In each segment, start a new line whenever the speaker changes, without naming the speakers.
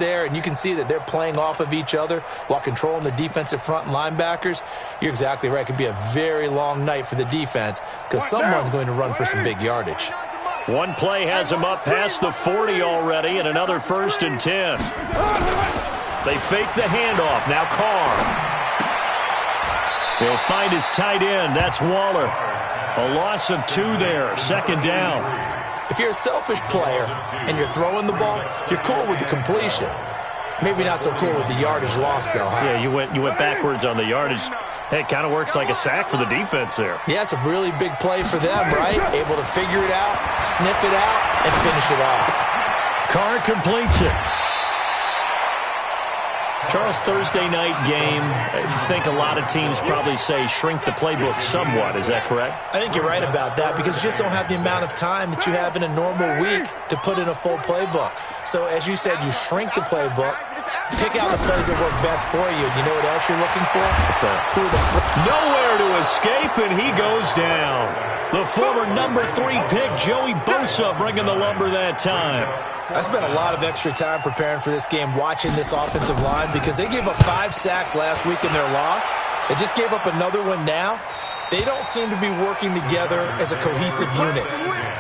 there, and you can see that they're playing off of each other while controlling the defensive front and linebackers, you're exactly right. It could be a very long night for the defense because someone's going to run for some big yardage.
One play has him up past the 40 already, and another 1st and 10. They fake the handoff. Now Carr. He'll find his tight end. That's Waller. A loss of 2 there. 2nd down.
If you're a selfish player and you're throwing the ball, you're cool with the completion. Maybe not so cool with the yardage loss, though, huh?
Yeah, you went backwards on the yardage. Hey, it kind of works like a sack for the defense there.
Yeah, it's a really big play for them, right? Able to figure it out, sniff it out, and finish it off.
Carr completes it. Charles, Thursday night game, you think a lot of teams probably say shrink the playbook somewhat. Is that correct?
I think you're right about that because you just don't have the amount of time that you have in a normal week to put in a full playbook. So, as you said, you shrink the playbook, pick out the plays that work best for you. You know what else you're looking for?
Nowhere to escape, and he goes down. The former number 3 pick, Joey Bosa, bringing the lumber that time.
I spent a lot of extra time preparing for this game, watching this offensive line, because they gave up 5 sacks last week in their loss. They just gave up another one now. They don't seem to be working together as a cohesive unit,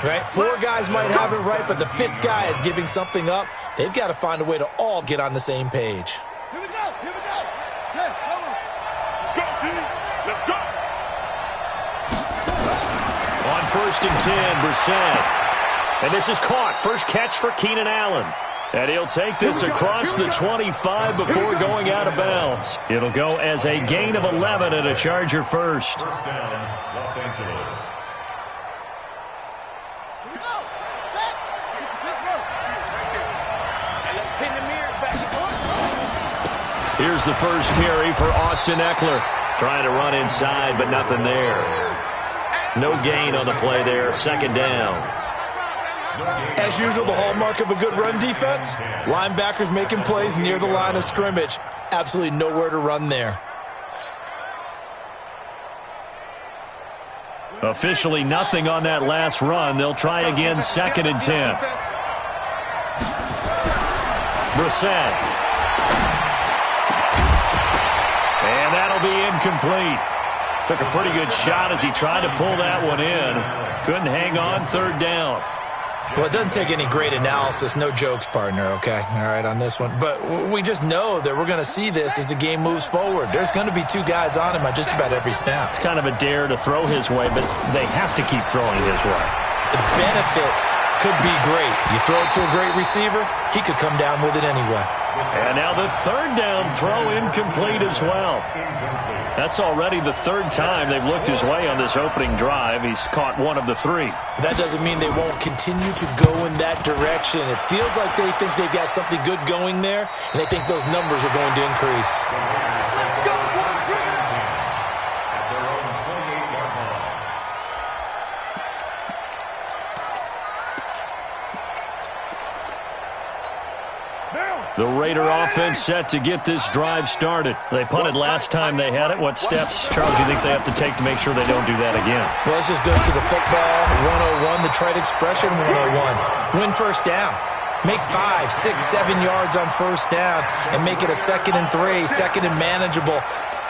right? 4 guys might have it right, but the 5th guy is giving something up. They've got to find a way to all get on the same page.
Here we go. Hey, come on. Let's go.
On 1st and 10, Brissett. And this is caught. First catch for Keenan Allen. And he'll take this across the 25 before going out of bounds. It'll go as a gain of 11 and a Charger first.
First down, Los Angeles. Here we go. Set. Pittsburgh. And let's pin the mirrors back.
Here's the first carry for Austin Eckler. Trying to run inside, but nothing there. No gain on the play there. 2nd down.
As usual, the hallmark of a good run defense, linebackers making plays near the line of scrimmage. Absolutely nowhere to run there.
Officially nothing on that last run. They'll try again, 2nd and 10. Brissett. And that'll be incomplete. Took a pretty good shot as he tried to pull that one in. Couldn't hang on, 3rd down.
Well, it doesn't take any great analysis. No jokes, partner, okay? All right, on this one. But we just know that we're going to see this as the game moves forward. There's going to be 2 guys on him on just about every snap.
It's kind of a dare to throw his way, but they have to keep throwing his way.
The benefits could be great. You throw it to a great receiver, he could come down with it anyway.
And now the 3rd down throw incomplete as well. That's already the 3rd time they've looked his way on this opening drive. He's caught 1 of the 3.
That doesn't mean they won't continue to go in that direction. It feels like they think they've got something good going there, and they think those numbers are going to increase.
Let's go,
The Raider offense set to get this drive started. They punted last time they had it. What steps, Charles, do you think they have to take to make sure they don't do that again?
Well, let's just go to the football 101, the trade expression 101. Win first down. Make 5, 6, 7 yards on first down and make it a 2nd and 3, 2nd and manageable.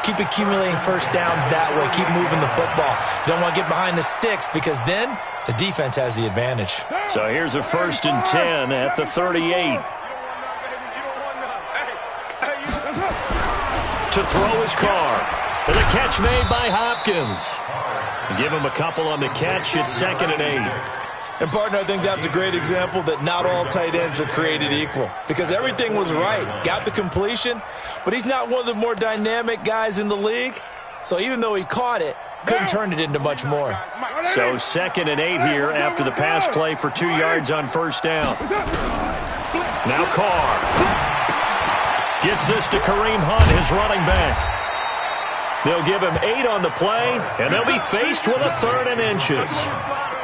Keep accumulating first downs that way. Keep moving the football. You don't want to get behind the sticks because then the defense has the advantage.
So here's a 1st and 10 at the 38. To throw his Carr. And a catch made by Hopkins. Give him a couple on the catch. It's 2nd and 8.
And, partner, I think that's a great example that not all tight ends are created equal because everything was right. Got the completion, but he's not one of the more dynamic guys in the league. So even though he caught it, couldn't turn it into much more.
So 2nd and 8 here after the pass play for 2 yards on first down. Now Carr. Gets this to Kareem Hunt, his running back. They'll give him 8 on the play, and they'll be faced with a 3rd and inches.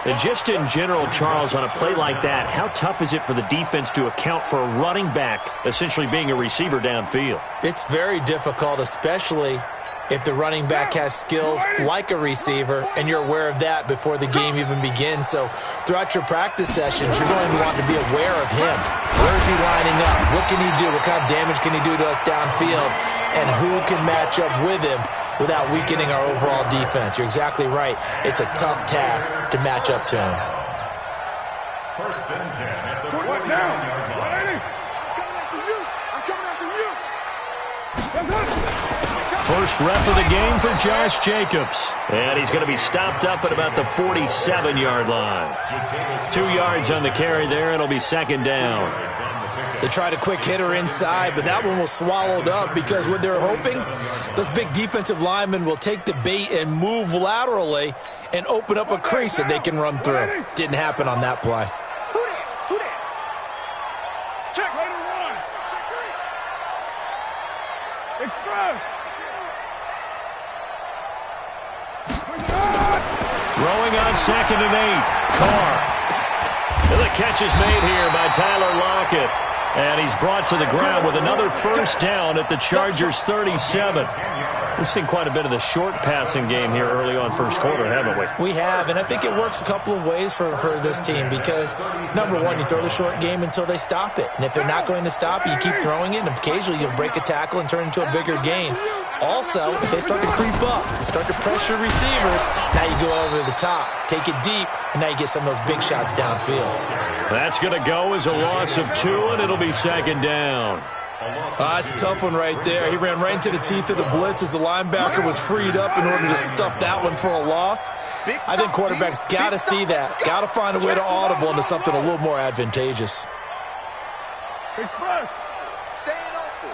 And just in general, Charles, on a play like that, how tough is it for the defense to account for a running back essentially being a receiver downfield?
It's very difficult, especially if the running back has skills like a receiver, and you're aware of that before the game even begins. So throughout your practice sessions, you're going to want to be aware of him. Where is he lining up? What can he do? What kind of damage can he do to us downfield? And who can match up with him without weakening our overall defense? You're exactly right. It's a tough task to match up to him.
First and 10 at the 49-yard line.
I'm coming after you.
First rep of the game for Josh Jacobs. And he's going to be stopped up at about the 47-yard line. 2 yards on the carry there. It'll be second down.
They tried a quick hitter inside, but that one was swallowed up because what they're hoping, those big defensive linemen will take the bait and move laterally and open up a crease that they can run through. Didn't happen on that play.
Who that? Who that? Check right and run. Check three. Express.
Throwing on 2nd and 8. Carr. And the catch is made here by Tyler Lockett. And he's brought to the ground with another first down at the Chargers' 37. We've seen quite a bit of the short passing game here early on first quarter, haven't we?
We have, and I think it works a couple of ways for this team because, number one, you throw the short game until they stop it. And if they're not going to stop it, you keep throwing it, and occasionally you'll break a tackle and turn it into a bigger gain. Also, if they start to creep up, start to pressure receivers, now you go over the top, take it deep, and now you get some of those big shots downfield.
That's going to go as a loss of 2, and it'll be second down.
It's a tough one right there. He ran right into the teeth of the blitz as the linebacker was freed up in order to stuff that one for a loss. I think quarterbacks got to see that. Got to find a way to audible into something a little more advantageous.
Express. Staying open.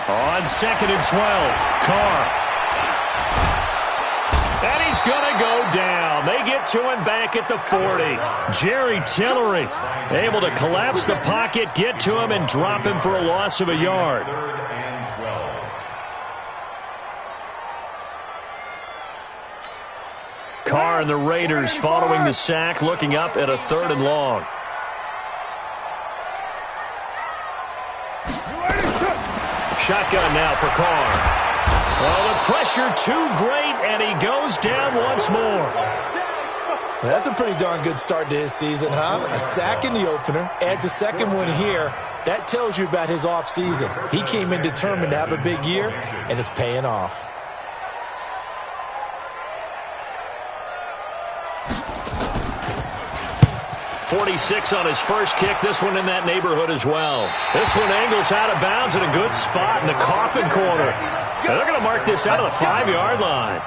On 2nd and 12, Carr. And he's going to go down. They get to him back at the 40. Jerry Tillery able to collapse the pocket, get to him, and drop him for a loss of a yard. Carr and the Raiders following the sack, looking up at a 3rd and long. Shotgun now for Carr. Well, the pressure too great, and he goes down once more.
That's a pretty darn good start to his season, huh? A sack in the opener, adds a second one here. That tells you about his offseason. He came in determined to have a big year, and it's paying off.
.46 on his first kick. This one in that neighborhood as well. This one angles out of bounds at a good spot in the coffin corner. And they're going to mark this out of the 5-yard line.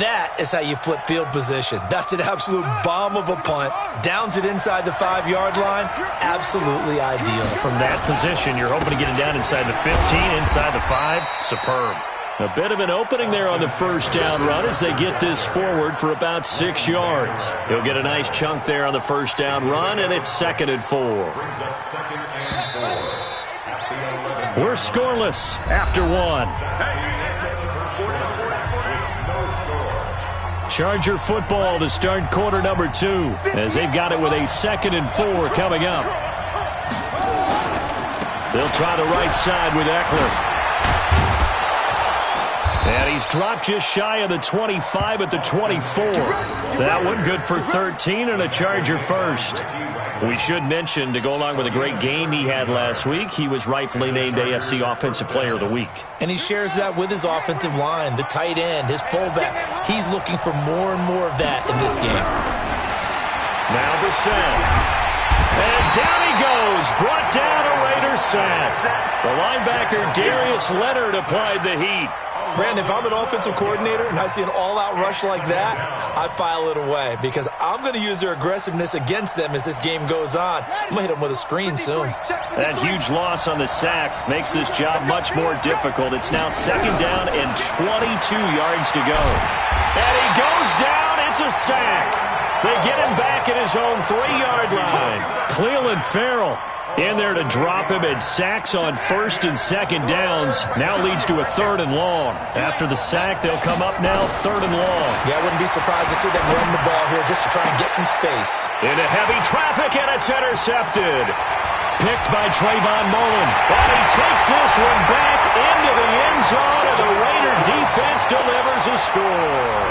That is how you flip field position. That's an absolute bomb of a punt. Downs it inside the 5-yard line. Absolutely ideal.
From that position, you're hoping to get it down inside the 15, inside the 5. Superb. A bit of an opening there on the first down run as they get this forward for about 6 yards. He'll get a nice chunk there on the first down run, and it's 2nd and 4. We're scoreless after 1. Charger football to start quarter number 2 as they've got it with a 2nd and 4 coming up. They'll try the right side with Eckler. And he's dropped just shy of the 25 at the 24. That one good for 13 and a Charger first. We should mention, to go along with a great game he had last week, he was rightfully named AFC Offensive Player of the Week.
And he shares that with his offensive line, the tight end, his fullback. He's looking for more and more of that in this game.
Now Brissett. And down he goes. Brought down a Raiders sack. The linebacker Darius Leonard applied the heat.
Brandon, if I'm an offensive coordinator and I see an all-out rush like that, I file it away because I'm going to use their aggressiveness against them as this game goes on. I'm going to hit them with a screen soon.
That huge loss on the sack makes this job much more difficult. It's now 2nd down and 22 yards to go. And he goes down. It's a sack. They get him back at his own 3-yard line. Cleveland Farrell in there to drop him, and sacks on 1st and 2nd downs now leads to a 3rd and long. After the sack, they'll come up now 3rd and long.
Yeah, I wouldn't be surprised to see them run the ball here just to try and get some space.
Into heavy traffic, and it's intercepted. picked by Trayvon Mullen. And he takes this one back into the end zone, and the Raider defense delivers a score.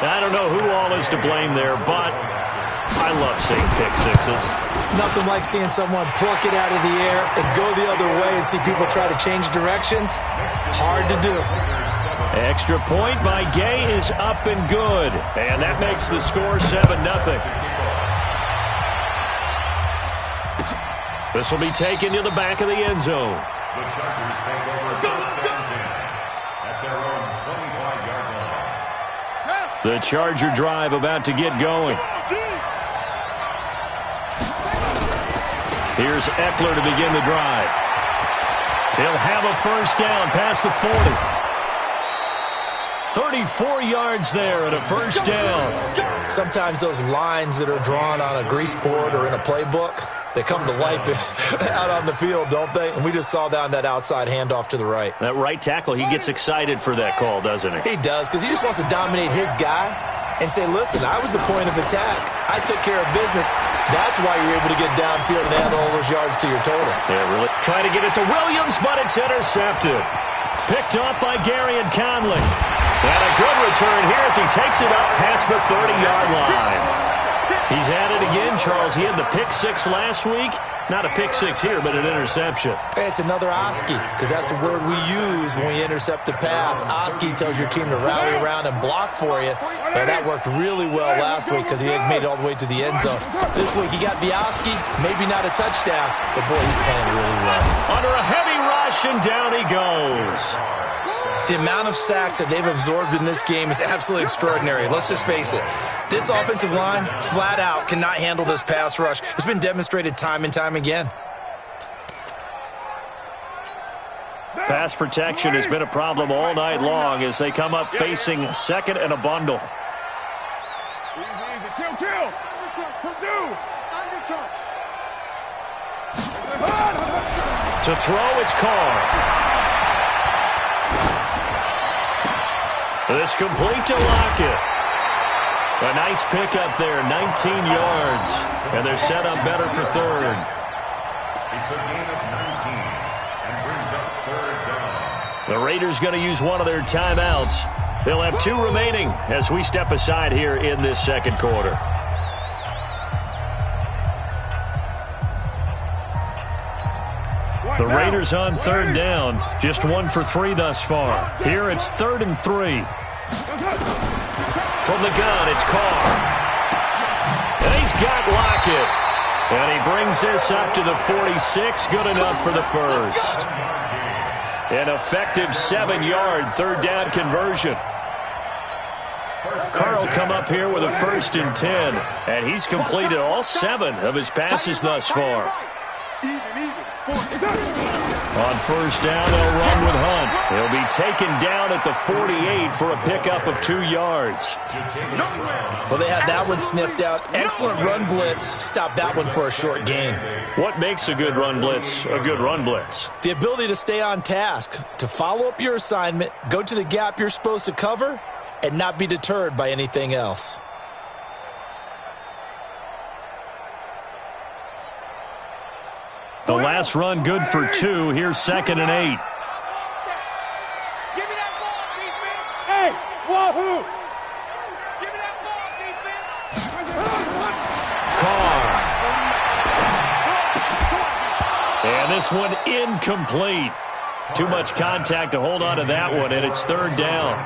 I don't know who all is to blame there, but I love seeing pick sixes.
Nothing like seeing someone pluck it out of the air and go the other way and see people try to change directions. Hard to do.
Extra point by Gay is up and good. And that makes the score 7-0. This will be taken to the back of the end zone.
The Chargers take over first and 10 at their own 25-yard line.
The Charger drive about to get going. Here's Eckler to begin the drive. He'll have a first down past the 40. 34 yards there and a first down.
Sometimes those lines that are drawn on a grease board or in a playbook, they come to life out on the field, don't they? And we just saw down that outside handoff to the right.
That right tackle, he gets excited for that call, doesn't he?
He does, because he just wants to dominate his guy and say, listen, I was the point of attack. I took care of business. That's why you're able to get downfield and add all those yards to your total.
Yeah, really. Trying to get it to Williams, but it's intercepted. Picked off by Gary and Conley. And a good return here as he takes it up past the 30-yard line. He's at it again, Charles. He had the pick six last week. Not a pick six here, but an interception.
Hey, it's another Oski, because that's the word we use when we intercept the pass. Oski tells your team to rally around and block for you. But that worked really well last week because he had made it all the way to the end zone. This week he got the Oski, maybe not a touchdown, but boy, he's playing really well.
Under a heavy rush, and down he goes.
The amount of sacks that they've absorbed in this game is absolutely extraordinary. Let's just face it. This offensive line, flat out, cannot handle this pass rush. It's been demonstrated time and time again.
Pass protection has been a problem all night long as they come up facing second and a bundle.
Easy. Kill.
To throw, it's Carr. This complete to Lockett. A nice pickup there, 19 yards. And they're set up better for third.
It's a gain of 19 and brings up third down.
The Raiders going to use one of their timeouts. They'll have 2 remaining as we step aside here in this second quarter. The Raiders on third down, just 1 for 3 thus far. Here it's 3rd and 3. From the gun, it's Carr. And he's got Lockett. And he brings this up to the 46, good enough for the first. An effective 7-yard third down conversion. Carr will come up here with a 1st and 10. And he's completed all 7 of his passes thus far. On first down, they'll run with Hunt. He'll be taken down at the 48 for a pickup of 2 yards.
Well, they had that one sniffed out. Excellent run blitz. Stop that one for a short gain.
What makes a good run blitz a good run blitz?
The ability to stay on task, to follow up your assignment, go to the gap you're supposed to cover, and not be deterred by anything else.
The last run good for 2. Here's 2nd and 8.
Give me that ball, defense. Hey, wahoo! Give me that ball, defense.
Carr. And this one incomplete. Too much contact to hold on to that one, and it's 3rd down.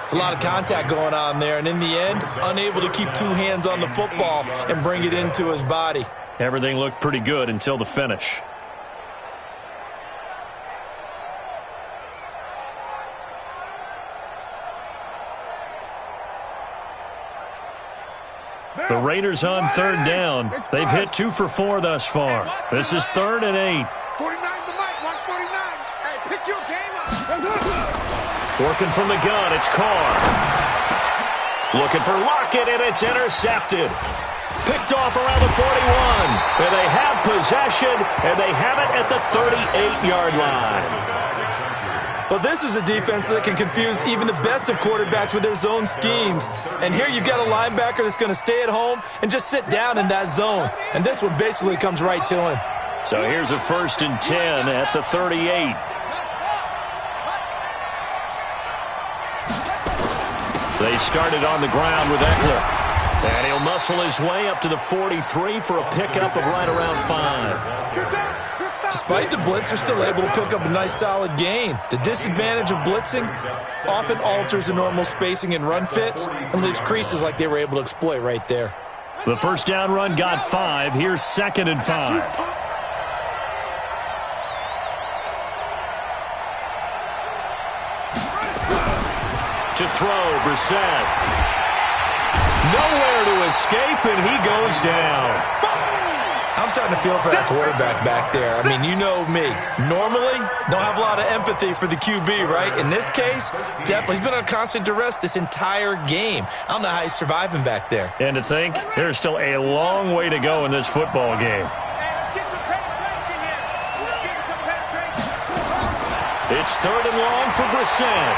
It's a lot of contact going on there, and in the end, unable to keep 2 hands on the football and bring it into his body.
Everything looked pretty good until the finish. The Raiders on third down. They've hit 2 for 4 thus far. This is 3rd and 8.
49 the mic, 149. Hey, pick your game up.
Working from the gun, it's Carr. Looking for Lockett, and it's intercepted. Picked off around the 41. And they have possession, and they have it at the 38-yard line.
Well, this is a defense that can confuse even the best of quarterbacks with their zone schemes. And here you've got a linebacker that's going to stay at home and just sit down in that zone. And this one basically comes right to him.
So here's a 1st and 10 at the 38. They started on the ground with Eckler. And he'll muscle his way up to the 43 for a pickup of right around 5.
Despite the blitz, they're still able to pick up a nice solid gain. The disadvantage of blitzing often alters the normal spacing and run fits and leaves creases like they were able to exploit right there.
The first down run got 5. Here's 2nd and 5. To throw, Brissett. Nowhere to escape, and he goes down.
I'm starting to feel for that quarterback back there. I mean, you know me. Normally, don't have a lot of empathy for the QB, right? In this case, definitely. He's been on constant duress this entire game. I don't know how he's surviving back there.
And to think, there's still a long way to go in this football game. It's 3rd and long for Brissett.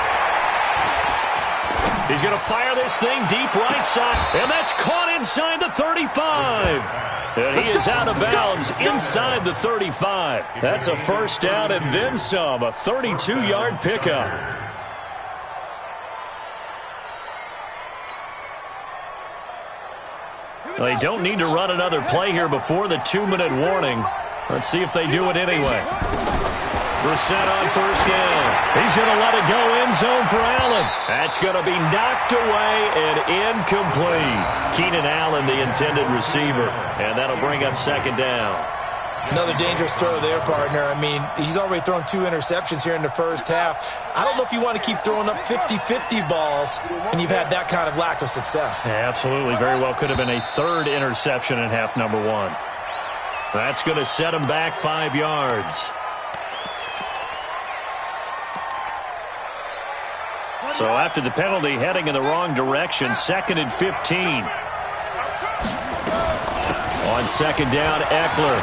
He's going to fire this thing deep right side, and that's caught inside the 35. And he is out of bounds inside the 35. That's a first down and then some, a 32-yard pickup. They don't need to run another play here before the 2-minute warning. Let's see if they do it anyway. Brissett on first down. He's going to let it go end zone for Allen. That's going to be knocked away and incomplete. Keenan Allen, the intended receiver. And that'll bring up 2nd down.
Another dangerous throw there, partner. I mean, he's already thrown 2 interceptions here in the first half. I don't know if you want to keep throwing up 50-50 balls and you've had that kind of lack of success.
Yeah, absolutely. Very well could have been a 3rd interception in half number 1. That's going to set him back 5 yards. So after the penalty, heading in the wrong direction, 2nd and 15. On 2nd down, Eckler.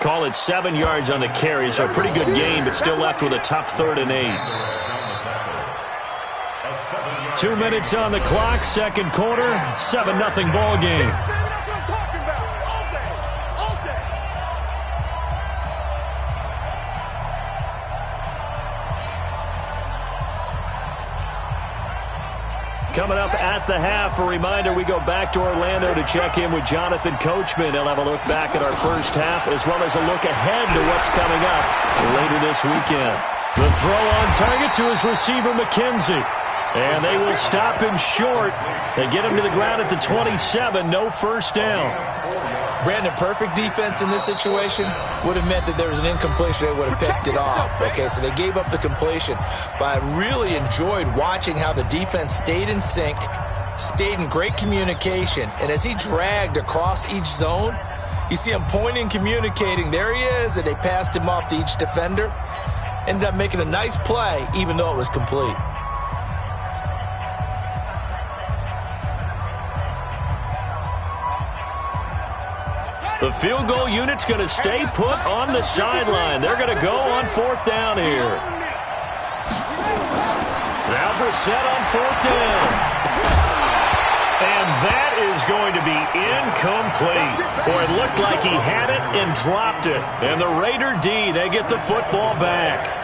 Call it 7 yards on the carry, so a pretty good gain, but still left with a tough 3rd and 8. 2 minutes on the clock, 2nd quarter, 7-0 ball game. Coming up at the half, a reminder, we go back to Orlando to check in with Jonathan Coachman. He'll have a look back at our first half as well as a look ahead to what's coming up later this weekend. The throw on target to his receiver, McKenzie. And they will stop him short. They get him to the ground at the 27, no first down.
Brandon, perfect defense in this situation would have meant that there was an incompletion. They would have picked it off. Okay, so they gave up the completion. But I really enjoyed watching how the defense stayed in sync, stayed in great communication. And as he dragged across each zone, you see him pointing, communicating. There he is, and they passed him off to each defender. Ended up making a nice play, even though it was complete.
The field goal unit's going to stay put on the sideline. They're going to go on 4th down here. Now Brissett on 4th down. And that is going to be incomplete. Boy, it looked like he had it and dropped it. And the Raider D, they get the football back.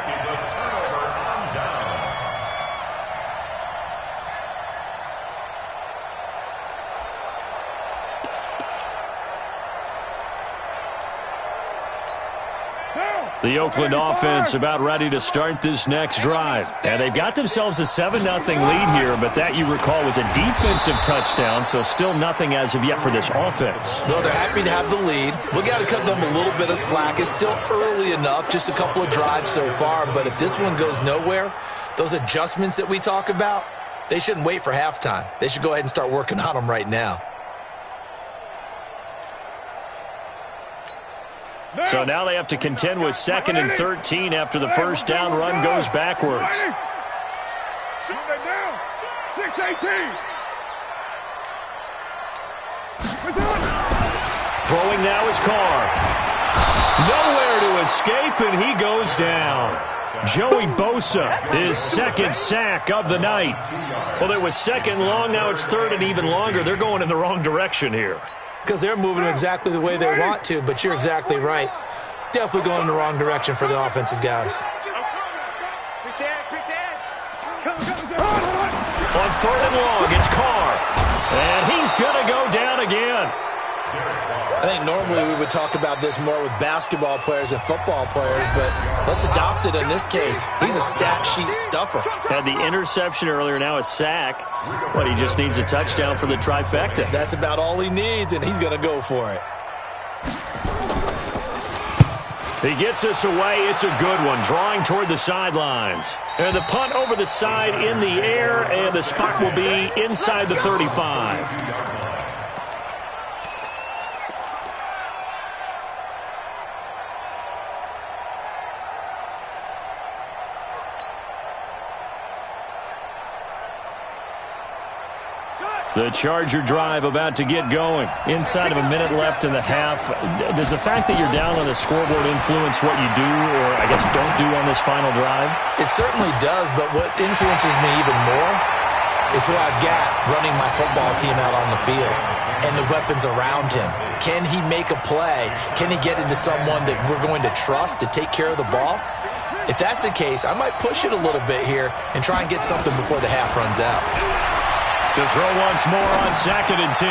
The Oakland offense about ready to start this next drive. And they've got themselves a 7-0 lead here, but that, you recall, was a defensive touchdown, so still nothing as of yet for this offense.
No, they're happy to have the lead. We got to cut them a little bit of slack. It's still early enough, just a couple of drives so far, but if this one goes nowhere, those adjustments that we talk about, they shouldn't wait for halftime. They should go ahead and start working on them right now.
So now they have to contend with 2nd and 13 after the first down run goes backwards.
Shoot that down. 6-18.
Throwing now is Carr. Nowhere to escape, and he goes down. Joey Bosa, his second sack of the night. Well, it was second long, now it's third and even longer. They're going in the wrong direction here.
Because they're moving exactly the way they want to, but you're exactly right. Definitely going in the wrong direction for the offensive guys.
On third and long, it's Carr. And he's going to go down again.
I think normally we would talk about this more with basketball players and football players, but let's adopt it in this case. He's a stat sheet stuffer.
Had the interception earlier, now a sack. But he just needs a touchdown for the trifecta.
That's about all he needs, and he's going to go for it.
He gets us away. It's a good one, drawing toward the sidelines. And the punt over the side in the air, and the spot will be inside the 35. The Charger drive about to get going. Inside of a minute left in the half. Does the fact that you're down on the scoreboard influence what you do, or I guess don't do on this final drive?
It certainly does, but what influences me even more is who I've got running my football team out on the field and the weapons around him. Can he make a play? Can he get into someone that we're going to trust to take care of the ball? If that's the case, I might push it a little bit here and try and get something before the half runs out.
To throw once more on 2nd and 10.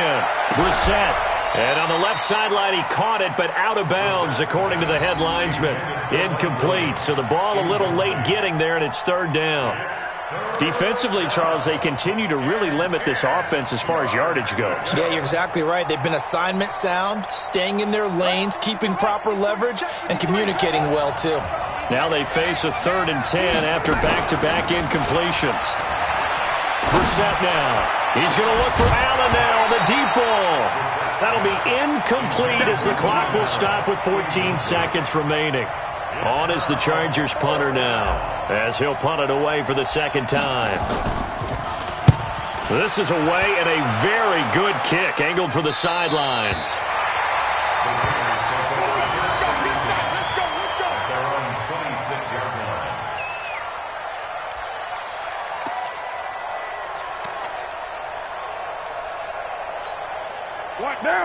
Brissett. And on the left sideline, he caught it, but out of bounds, according to the head linesman. Incomplete. So the ball a little late getting there, and it's third down. Defensively, Charles, they continue to really limit this offense as far as yardage goes.
Yeah, you're exactly right. They've been assignment sound, staying in their lanes, keeping proper leverage, and communicating well, too.
Now they face a 3rd and 10 after back-to-back incompletions. Brissett now. He's going to look for Allen now on the deep ball. That'll be incomplete as the clock will stop with 14 seconds remaining. On is the Chargers punter now, as he'll punt it away for the second time. This is away and a very good kick, angled for the sidelines.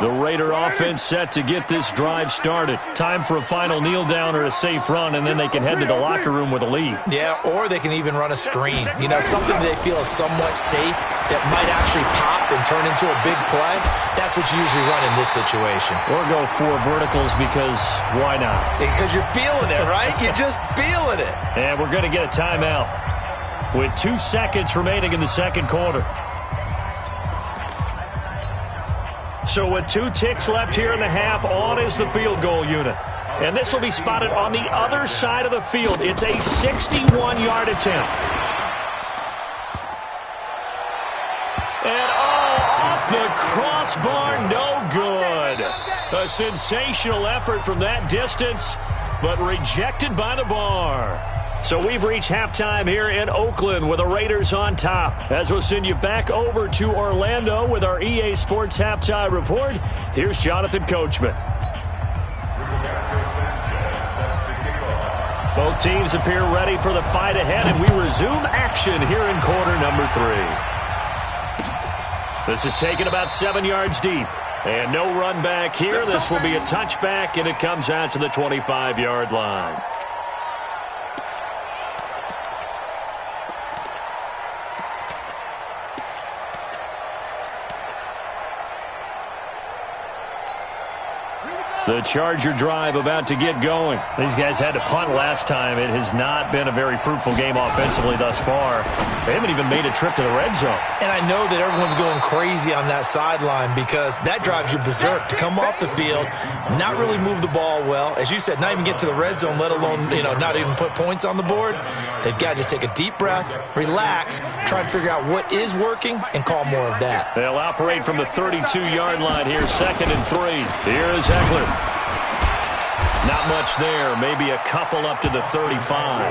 The Raider offense set to get this drive started. Time for a final kneel down or a safe run, and then they can head to the locker room with a lead.
Yeah, or they can even run a screen. You know, something they feel is somewhat safe that might actually pop and turn into a big play. That's what you usually run in this situation.
Or go 4 verticals because why not?
Because you're feeling it, right? You're just feeling it.
And we're going to get a timeout with 2 seconds remaining in the second quarter. So with 2 ticks left here in the half, on is the field goal unit. And this will be spotted on the other side of the field. It's a 61-yard attempt. And off the crossbar, no good. A sensational effort from that distance, but rejected by the bar. So we've reached halftime here in Oakland with the Raiders on top. As we'll send you back over to Orlando with our EA Sports Halftime Report, here's Jonathan Coachman. Both teams appear ready for the fight ahead, and we resume action here in quarter number 3. This is taken about 7 yards deep. And no run back here. This will be a touchback, and it comes out to the 25-yard line. The Charger drive about to get going. These guys had to punt last time. It has not been a very fruitful game offensively thus far. They haven't even made a trip to the red zone.
And I know that everyone's going crazy on that sideline because that drives you berserk to come off the field, not really move the ball well. As you said, not even get to the red zone, let alone, not even put points on the board. They've got to just take a deep breath, relax, try and figure out what is working, and call more of that.
They'll operate from the 32-yard line here, 2nd and 3. Here is Eckler. Not much there, maybe a couple up to the 35.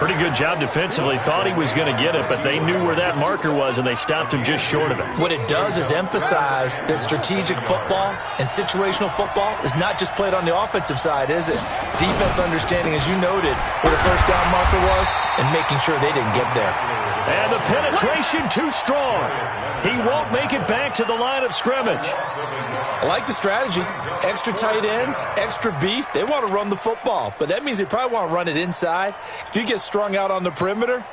Pretty good job defensively. Thought he was going to get it, but they knew where that marker was, and they stopped him just short of it.
What it does is emphasize that strategic football and situational football is not just played on the offensive side, is it? Defense understanding, as you noted, where the first down marker was and making sure they didn't get there.
And the penetration too strong. He won't make it back to the line of scrimmage.
I like the strategy. Extra tight ends, extra beef. They want to run the football, but that means they probably want to run it inside. If you get strung out on the perimeter,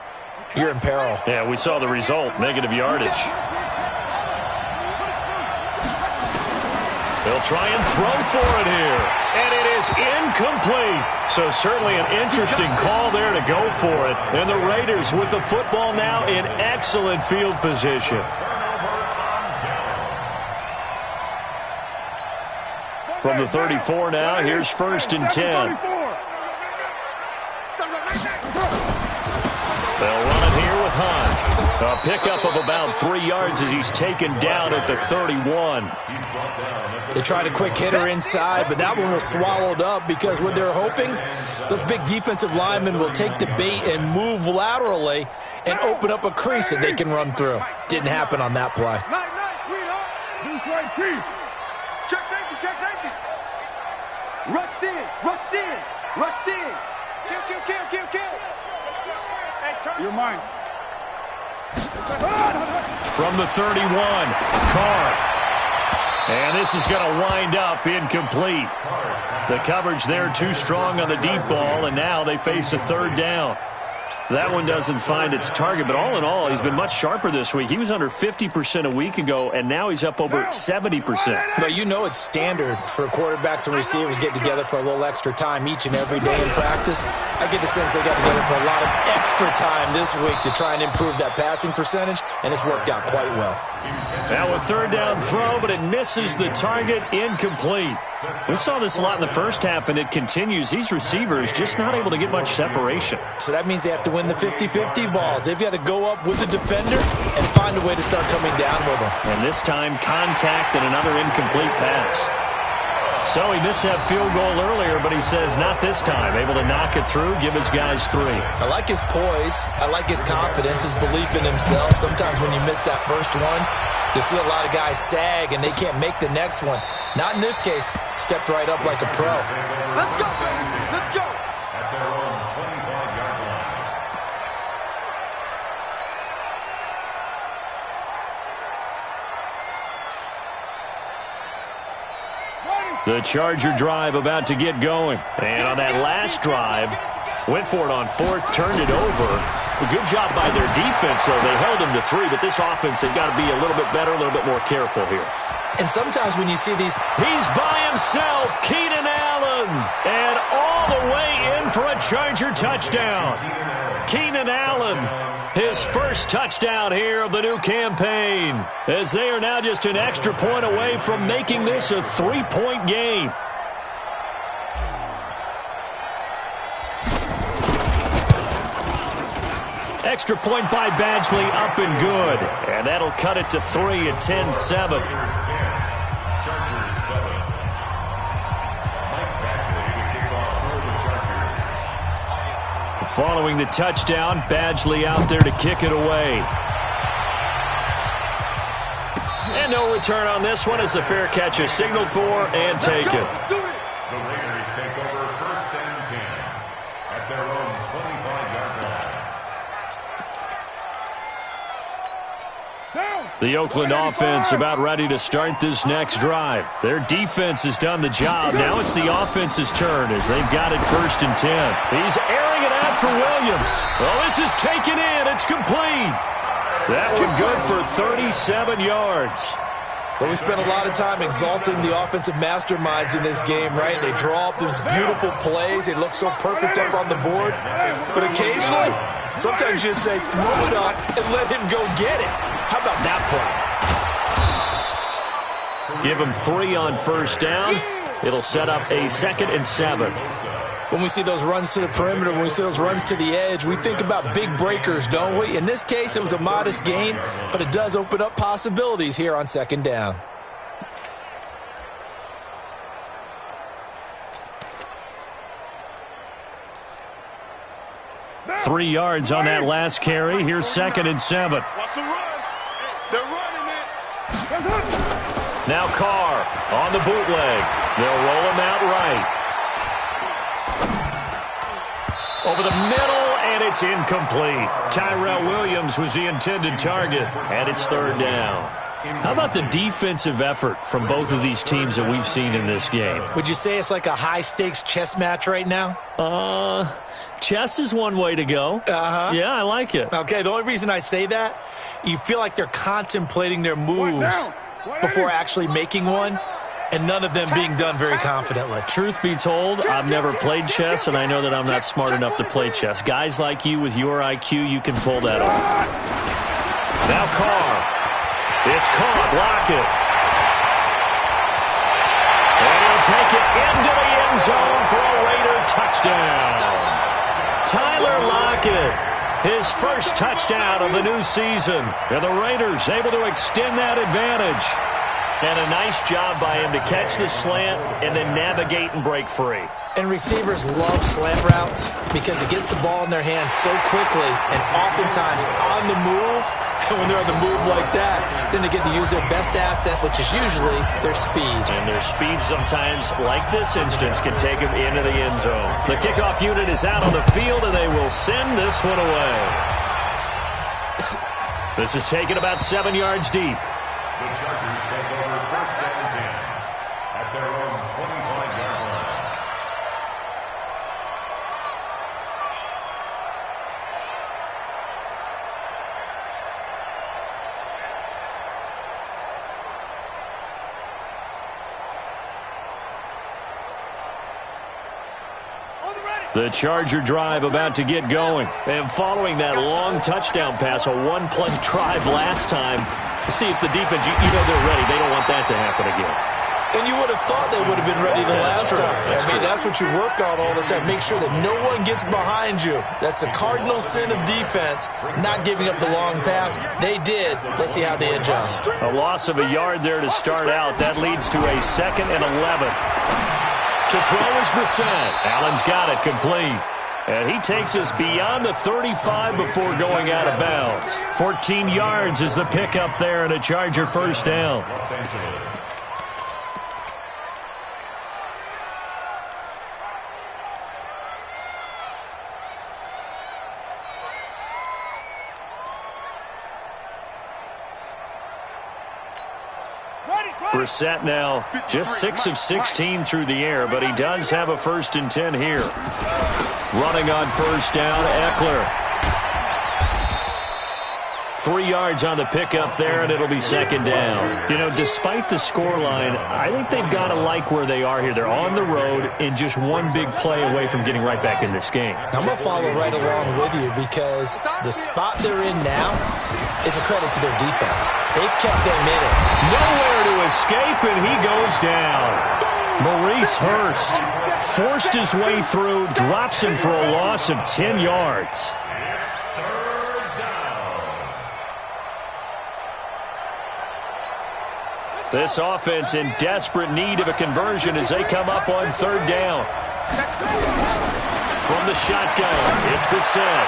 you're in peril.
Yeah, we saw the result, negative yardage. They'll try and throw for it here, and it is incomplete. So certainly an interesting call there to go for it. And the Raiders with the football now in excellent field position. From the 34 now, here's 1st and 10. They'll run it here with Hunt. A pickup of about 3 yards as he's taken down at the 31.
They tried a quick hitter inside, but that one was swallowed up because what they're hoping, those big defensive linemen will take the bait and move laterally and open up a crease that they can run through. Didn't happen on that play.
Check safety, check safety. Rush in, rush in, rush in. Kill, kill, kill, kill, kill. Hey, turn. You're mine.
From the 31, Carr. And this is going to wind up incomplete. The coverage there too strong on the deep ball, and now they face a 3rd down. That one doesn't find its target, but all in all, he's been much sharper this week. He was under 50% a week ago, and now he's up over 70%.
But you know it's standard for quarterbacks and receivers get together for a little extra time each and every day in practice. I get the sense they got together for a lot of extra time this week to try and improve that passing percentage, and it's worked out quite well.
Now a 3rd down throw, but it misses the target, incomplete. We saw this a lot in the first half, and it continues. These receivers just not able to get much separation.
So that means they have to win the 50-50 balls. They've got to go up with the defender and find a way to start coming down with them.
And this time, contact and another incomplete pass. So he missed that field goal earlier, but he says not this time. Able to knock it through, give his guys 3.
I like his poise. I like his confidence, his belief in himself. Sometimes when you miss that first one, you'll see a lot of guys sag and they can't make the next one. Not in this case. Stepped right up like a pro.
Let's go, baby. Let's go.
At their own 25-yard line.
The Charger drive about to get going. And on that last drive, went for it on 4th, turned it over. A good job by their defense, though. They held him to 3, but this offense, they've got to be a little bit better, a little bit more careful here.
And sometimes when you see these...
He's by himself, Keenan Allen. And all the way in for a Charger touchdown. Keenan Allen, his first touchdown here of the new campaign, as they are now just an extra point away from making this a 3-point game. Extra point by Badgley, up and good. And that'll cut it to 3 at 10-7. Following the touchdown, Badgley out there to kick it away. And no return on this one as the fair catch is signaled for and taken.
The Raiders take over 1st and 10 at their own 25-yard line.
The Oakland offense about ready to start this next drive. Their defense has done the job. Now it's the offense's turn as they've got it 1st and 10. He's airing it out for Williams. Well, this is taken in. It's complete. That one good for 37 yards.
Well, we spent a lot of time exalting the offensive masterminds in this game, right? They draw up these beautiful plays. They look so perfect up on the board. But occasionally, sometimes you just say, throw it up and let him go get it. How about that play?
Give him 3 on 1st down. It'll set up a 2nd and 7.
When we see those runs to the perimeter, when we see those runs to the edge, we think about big breakers, don't we? In this case, it was a modest gain, but it does open up possibilities here on 2nd down.
3 yards on that last carry. Here's 2nd and 7.
What's the run? They're running it.
Now Carr on the bootleg. They'll roll him out right. Over the middle, and it's incomplete. Tyrell Williams was the intended target, and it's 3rd down. How about the defensive effort from both of these teams that we've seen in this game?
Would you say it's like a high-stakes chess match right now?
Chess is one way to go.
Uh-huh.
Yeah, I like it.
Okay, the only reason I say that, you feel like they're contemplating their moves before actually making one, and none of them being done very confidently.
Truth be told, I've never played chess, and I know that I'm not smart enough to play chess. Guys like you with your IQ, you can pull that off. Now Carr. It's caught. Lockett. And he'll take it into the end zone for a Raider touchdown. Tyler Lockett, his first touchdown of the new season. And the Raiders able to extend that advantage. And a nice job by him to catch the slant and then navigate and break free.
And receivers love slant routes because it gets the ball in their hands so quickly and oftentimes on the move. When they're on the move like that, then they get to use their best asset, which is usually their speed.
And their speed sometimes, like this instance, can take them into the end zone. The kickoff unit is out on the field, and they will send this one away. This is taken about 7 yards deep.
The Chargers take over 1st and 10 at their own 25-yard line.
The Charger drive about to get going. And following that long touchdown pass, a one-play drive last time, see if the defense, you know they're ready. They don't want that to happen again.
And you would have thought they would have been ready the last time. That's what you work on all the time. Make sure that no one gets behind you. That's the cardinal sin of defense, not giving up the long pass. They did. Let's see how they adjust.
A loss of a yard there to start out. That leads to a 2nd and 11. To throw is Brissett. Allen's got it complete. And he takes us beyond the 35 before going out of bounds. 14 yards is the pickup there and a Charger 1st down.
Los Angeles.
Brissett now just 6 of 16 through the air, but he does have a 1st and 10 here. Running on 1st down, Eckler. 3 yards on the pickup there, and it'll be 2nd down. You know, despite the scoreline, I think they've got to like where they are here. They're on the road and just one big play away from getting right back in this game.
I'm going to follow right along with you because the spot they're in now is a credit to their defense. They've kept them in it.
Nowhere to escape, and he goes down. Maurice Hurst forced his way through, drops him for a loss of 10 yards. This offense in desperate need of a conversion as they come up on 3rd down. From the shotgun, it's Brissett.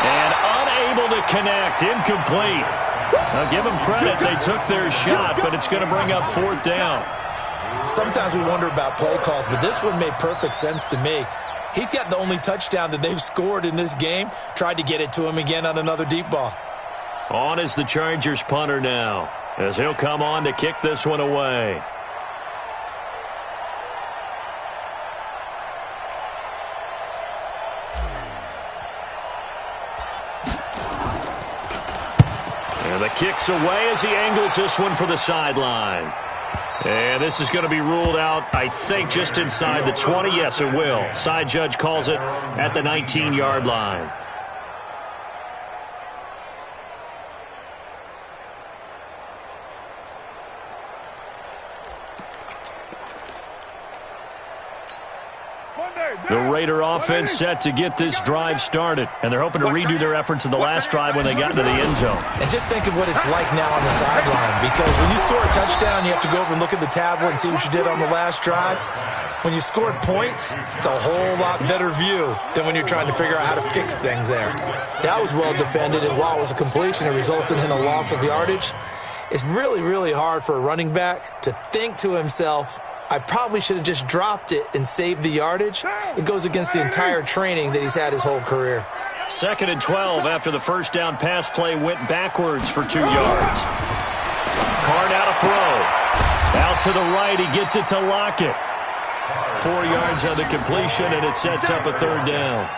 And unable to connect, incomplete. I'll give them credit, they took their shot, but it's going to bring up 4th down.
Sometimes we wonder about play calls, but this one made perfect sense to me. He's got the only touchdown that they've scored in this game. Tried to get it to him again on another deep ball.
On is the Chargers punter now, as he'll come on to kick this one away. And the kick's away as he angles this one for the sideline. And this is going to be ruled out, I think, just inside the 20. Yes, it will. Side judge calls it at the 19-yard line. The Raider offense set to get this drive started, and they're hoping to redo their efforts in the last drive when they got into the end zone.
And just think of what it's like now on the sideline, because when you score a touchdown, you have to go over and look at the tablet and see what you did on the last drive. when you scored points, it's a whole lot better view than when you're trying to figure out how to fix things there. That was well defended, and while it was a completion, it resulted in a loss of yardage. It's really, really hard for a running back to think to himself, I probably should have just dropped it and saved the yardage. It goes against the entire training that he's had his whole career.
2nd and 12 after the first down pass play went backwards for 2 yards. Carr now to throw. Out to the right, he gets it to Lockett. 4 yards on the completion, and it sets up a 3rd down.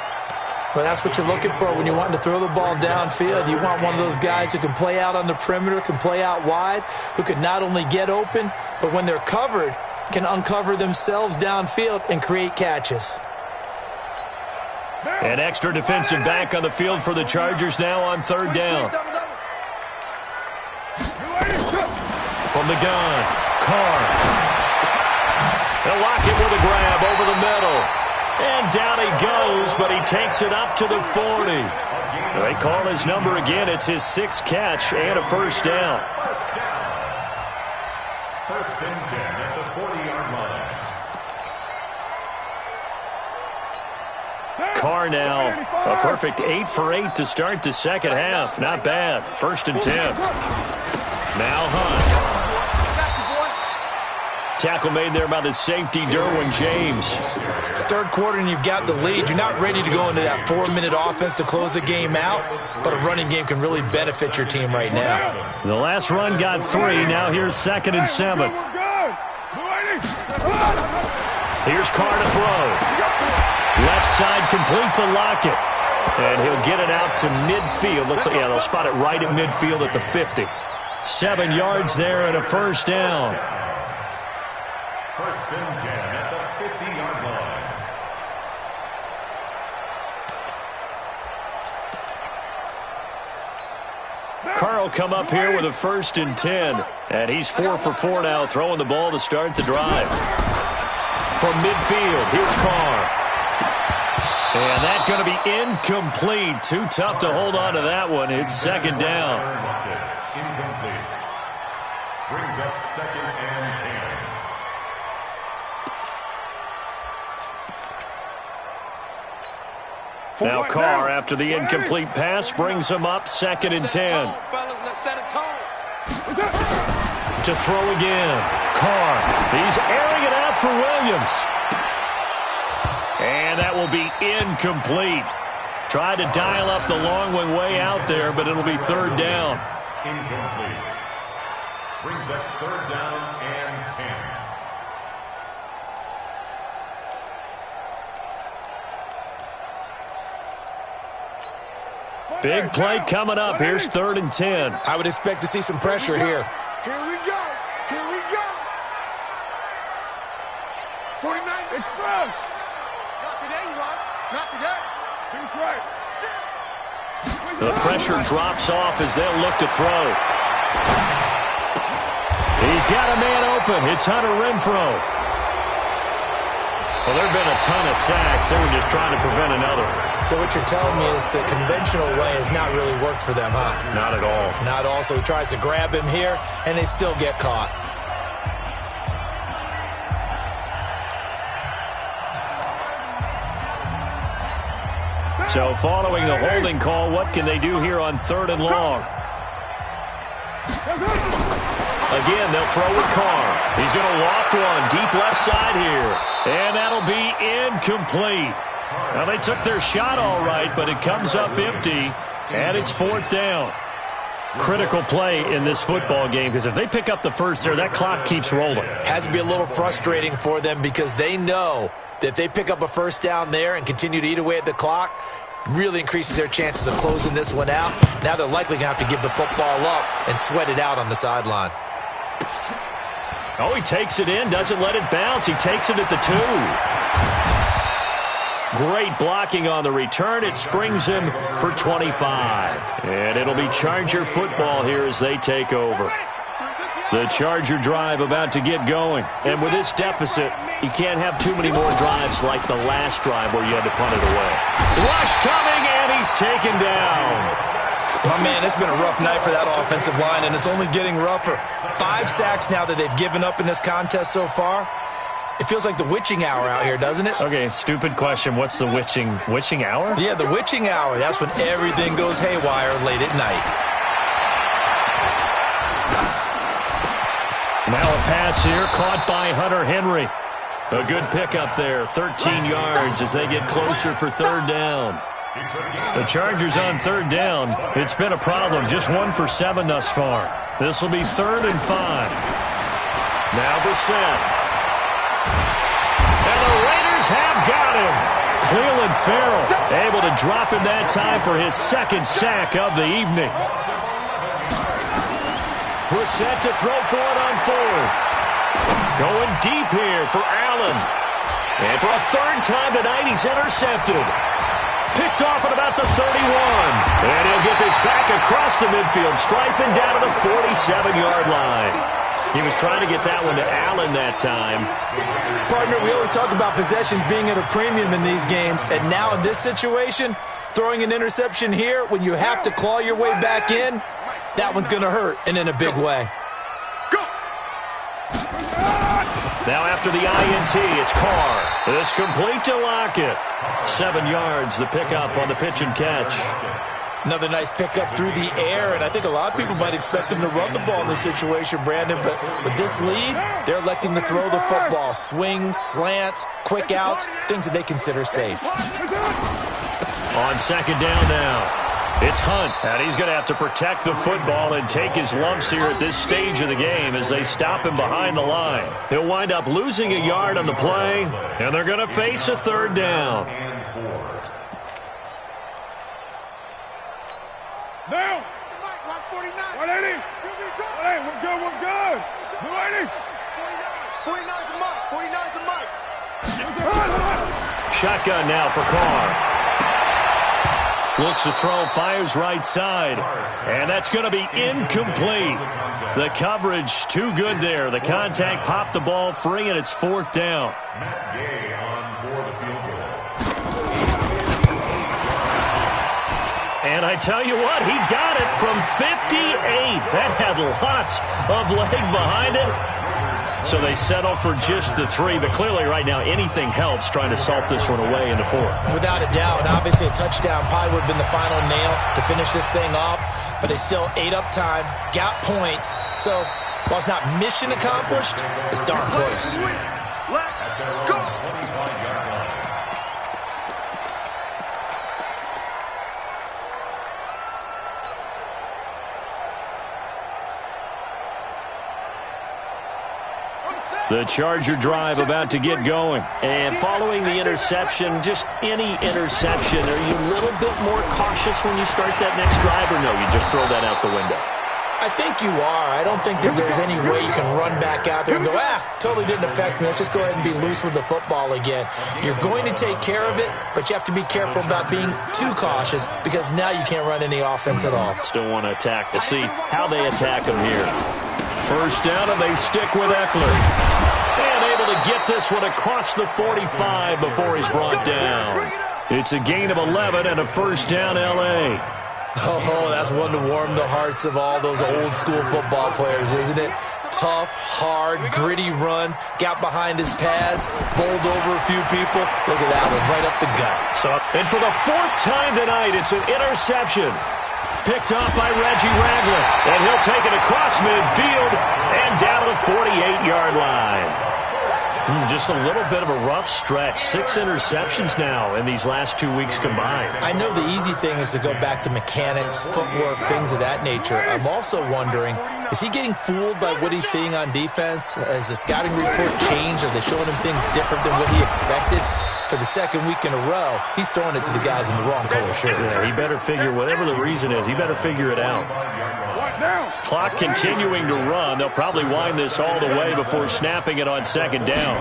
Well, that's what you're looking for when you want to throw the ball downfield. You want one of those guys who can play out on the perimeter, can play out wide, who can not only get open, but when they're covered, can uncover themselves downfield and create catches.
An extra defensive back on the field for the Chargers now on 3rd down. From the gun, Carr. They'll lock it with a grab over the middle. And down he goes, but he takes it up to the 40. They call his number again. It's his 6th catch and a 1st down.
1st and 10 at the 40-yard line.
Carr now, a perfect 8 for 8 to start the 2nd half. Not bad. 1st and 10. Now Hunt. Tackle made there by the safety, Derwin James.
3rd quarter and you've got the lead. You're not ready to go into that 4-minute offense to close the game out, but a running game can really benefit your team right now.
The last run got 3. Now here's 2nd and 7. Here's Carr to throw. Left side complete to Lockett. And he'll get it out to midfield. Looks like, yeah, they'll spot it right at midfield at the 50. 7 yards there and a 1st down.
1st and 10 at the 50-yard line.
Carr will come up here with a 1st and 10. And he's 4 for 4 now, throwing the ball to start the drive. From midfield, here's Carr. And that's going to be incomplete. Too tough to hold on to that one. It's 2nd down.
Incomplete. Brings up 2nd and 10.
Now Carr, after the incomplete pass, brings him up 2nd and 10. To throw again. Carr, he's airing it out for Williams. And that will be incomplete. Tried to dial up the long one way out there, but it'll be 3rd down.
Incomplete. Brings up 3rd down and 10.
Big play coming up. Here's 3rd and 10.
I would expect to see some pressure here.
Here we go. Here we go. 49. Express. Not today, you are. Not today. He's right.
The pressure drops off as they'll look to throw. He's got a man open. It's Hunter Renfrow. Well, there have been a ton of sacks. They were just trying to prevent another.
So what you're telling me is the conventional way has not really worked for them, huh?
Not at all.
Not at all. So he tries to grab him here, and they still get caught.
So following the holding call, what can they do here on 3rd and long? Again, they'll throw with Carr. He's going to loft one deep left side here. And that'll be incomplete. Now, they took their shot all right, but it comes up empty, and it's 4th down. Critical play in this football game, because if they pick up the first there, that clock keeps rolling.
Has to be a little frustrating for them because they know that if they pick up a 1st down there and continue to eat away at the clock, really increases their chances of closing this one out. Now they're likely going to have to give the football up and sweat it out on the sideline.
Oh, he takes it in, doesn't let it bounce. He takes it at the 2. Great blocking on the return. It springs him for 25. And it'll be Charger football here as they take over. The Charger drive about to get going. And with this deficit, you can't have too many more drives like the last drive where you had to punt it away. Rush coming, and he's taken down.
Oh, man, it's been a rough night for that offensive line, and it's only getting rougher. 5 sacks now that they've given up in this contest so far. It feels like the witching hour out here, doesn't it?
Okay, stupid question. What's the witching hour?
Yeah, the witching hour. That's when everything goes haywire late at night.
Now a pass here, caught by Hunter Henry. A good pickup there, 13 yards as they get closer for third down. The Chargers on third down. It's been a problem, just 1 for 7 thus far. This will be 3rd and 5. Now Brissett. And the Raiders have got him. Cleveland Farrell able to drop him that time for his 2nd sack of the evening. Brissett to throw for it on 4th. Going deep here for Allen. And for a 3rd time tonight, he's intercepted. Picked off at about the 31. And he'll get this back across the midfield stripe and down to the 47-yard line. He was trying to get that one to Allen that time.
Partner, we always talk about possessions being at a premium in these games. And now in this situation, throwing an interception here when you have to claw your way back in, that one's going to hurt, and in a big way.
Now after the INT, it's Carr. It's complete to Lockett. 7 yards, the pickup on the pitch and catch.
Another nice pickup through the air, and I think a lot of people might expect them to run the ball in this situation, Brandon, but with this lead, they're electing to throw the football. Swings, slants, quick outs, things that they consider safe.
On 2nd down now. It's Hunt, and he's going to have to protect the football and take his lumps here at this stage of the game as they stop him behind the line. He'll wind up losing a yard on the play, and they're going to face a 3rd down.
Now, 180. Hey, we're good, we're good. 280. 49's the mic, 49's the mic.
Shotgun now for Carr. Looks to throw, fires right side. And that's going to be incomplete. The coverage too good there. The contact popped the ball free, and it's 4th down. And I tell you what, he got it from 58. That had lots of leg behind it. So they settle for just the 3, but clearly right now anything helps trying to salt this one away into 4.
Without a doubt, obviously a touchdown probably would have been the final nail to finish this thing off, but they still ate up time, got points. So while it's not mission accomplished, it's darn close.
Let's go.
The Charger drive about to get going. And following the interception, just any interception, are you a little bit more cautious when you start that next drive, or no, you just throw that out the window?
I think you are. I don't think that there's any way you can run back out there and go, totally didn't affect me. Let's just go ahead and be loose with the football again. You're going to take care of it, but you have to be careful about being too cautious because now you can't run any offense at all.
Still want to attack. We'll see how they attack him here. 1st down, and they stick with Eckler. And able to get this one across the 45 before he's brought down. It's a gain of 11 and a 1st down, L.A.
Oh, that's one to warm the hearts of all those old-school football players, isn't it? Tough, hard, gritty run, got behind his pads, bowled over a few people. Look at that one, right up the gut.
And for the 4th time tonight, it's an interception. Picked off by Reggie Ragland, and he'll take it across midfield and down to the 48-yard line. Just a little bit of a rough stretch. 6 interceptions now in these last 2 weeks combined.
I know the easy thing is to go back to mechanics, footwork, things of that nature. I'm also wondering, is he getting fooled by what he's seeing on defense? Has the scouting report changed? Are they showing him things different than what he expected? For the 2nd week in a row, he's throwing it to the guys in the wrong color shirts.
Yeah, he better figure, whatever the reason is, he better figure it out. Clock continuing to run. They'll probably wind this all the way before snapping it on 2nd down.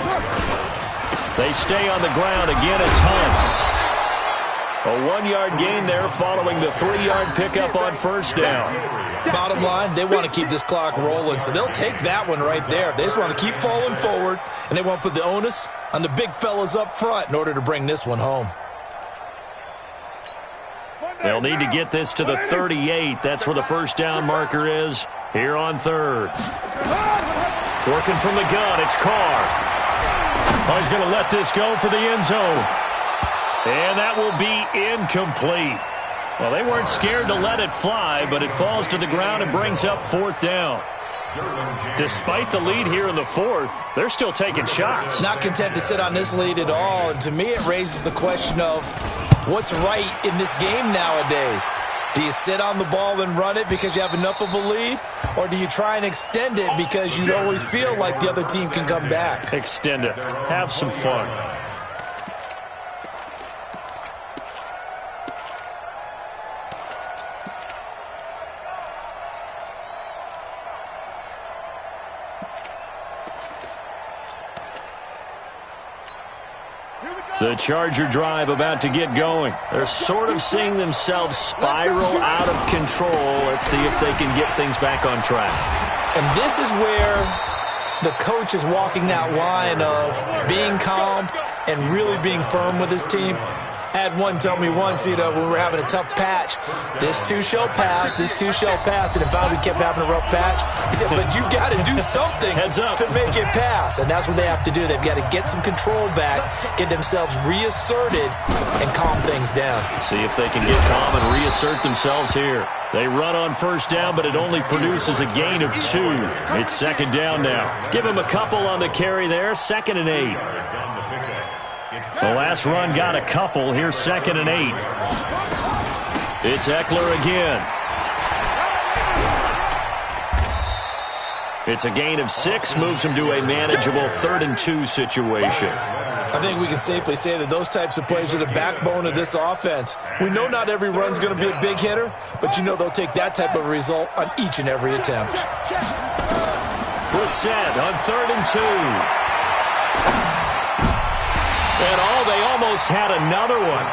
They stay on the ground. Again, it's Hunt. A 1-yard gain there following the 3-yard pickup on 1st down.
Bottom line, they want to keep this clock rolling, so they'll take that one right there. They just want to keep falling forward, and they want to put the onus on the big fellas up front in order to bring this one home.
They'll need to get this to the 38. That's where the 1st down marker is here on 3rd. Working from the gun, it's Carr. Oh, he's going to let this go for the end zone. And that will be incomplete. Well, they weren't scared to let it fly, but it falls to the ground and brings up 4th down. Despite the lead here in the 4th, they're still taking shots.
Not content to sit on this lead at all. And to me, it raises the question of what's right in this game nowadays. Do you sit on the ball and run it because you have enough of a lead? Or do you try and extend it because you always feel like the other team can come back?
Extend it. Have some fun. The Charger drive about to get going. They're sort of seeing themselves spiral out of control. Let's see if they can get things back on track.
And this is where the coach is walking that line of being calm and really being firm with his team. I had one tell me once, when we were having a tough patch, this too shall pass, this too shall pass. And if we kept having a rough patch, he said, but you got to do something to make it pass. And that's what they have to do. They've got to get some control back, get themselves reasserted, and calm things down.
See if they can get calm and reassert themselves here. They run on 1st down, but it only produces a gain of 2. It's 2nd down now. Give them a couple on the carry there, 2nd and 8. The last run got a couple. Here's 2nd and 8. It's Eckler again. It's a gain of 6, moves him to a manageable 3rd and 2 situation.
I think we can safely say that those types of plays are the backbone of this offense. We know not every run's going to be a big hitter, but they'll take that type of result on each and every attempt.
Brissett on 3rd and 2. And they almost had another one.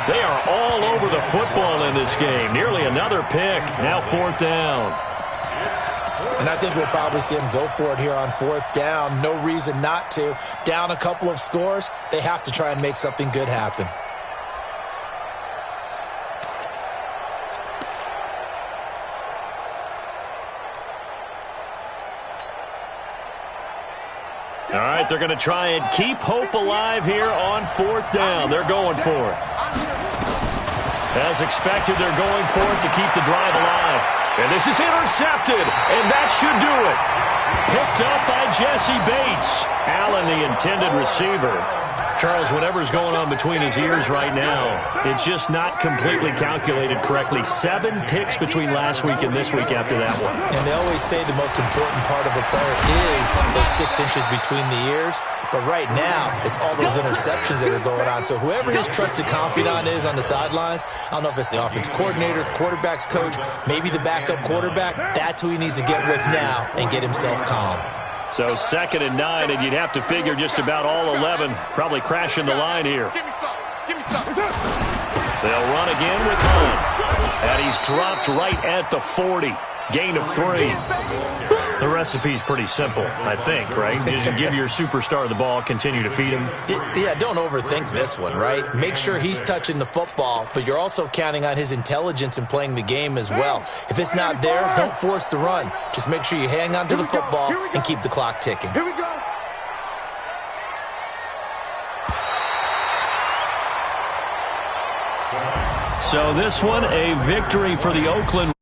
They are all over the football in this game. Nearly another pick. Now 4th down.
And I think we'll probably see him go for it here on 4th down. No reason not to. Down a couple of scores, they have to try and make something good happen.
All right, they're going to try and keep hope alive here on 4th down. They're going for it. As expected, they're going for it to keep the drive alive. And this is intercepted, and that should do it. Picked up by Jesse Bates. Allen, the intended receiver. Charles, whatever's going on between his ears right now, it's just not completely calculated correctly. 7 picks between last week and this week after that one.
And they always say the most important part of a player is those 6 inches between the ears. But right now, it's all those interceptions that are going on. So whoever his trusted confidant is on the sidelines, I don't know if it's the offensive coordinator, the quarterback's coach, maybe the backup quarterback, that's who he needs to get with now and get himself calm.
So 2nd and 9, and you'd have to figure just about all 11 probably crashing the line here.
Give me some. Give me some.
They'll run again with Hunt. And he's dropped right at the 40. Gain of 3. The recipe's pretty simple, I think, right? Just give your superstar the ball, continue to feed him.
Yeah, don't overthink this one, right? Make sure he's touching the football, but you're also counting on his intelligence in playing the game as well. If it's not there, don't force the run. Just make sure you hang on to the football and keep the clock ticking.
Here we go.
So this one, a victory for the Oakland